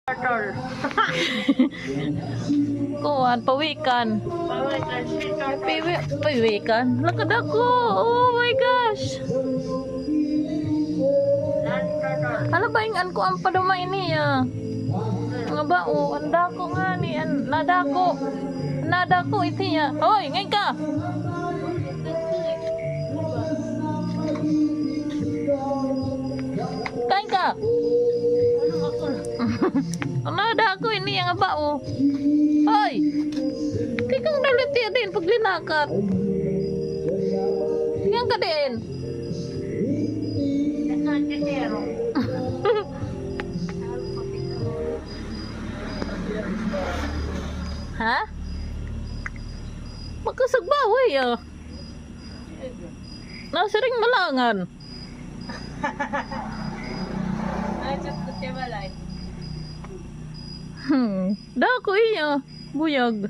Turtle. Kuan, pawikan. Pawikan, sea turtle. Pawikan. Lakad ako. Oh my gosh. Land turtle. Ano ba yung ko ang padumay niya? Nga ba, oh, anda ko nga ni, nada ko iti niya. Hoy, ngayon ka! Kain ka! Nada ko ini nga ba, oh. Hoy! Kaya kang naliti din pag linakat. Yan ka din. Kasero. Ha? Magkasagbaway ah. Nasa ring malangan. Ay, just the balay. Dako iya. Buyag.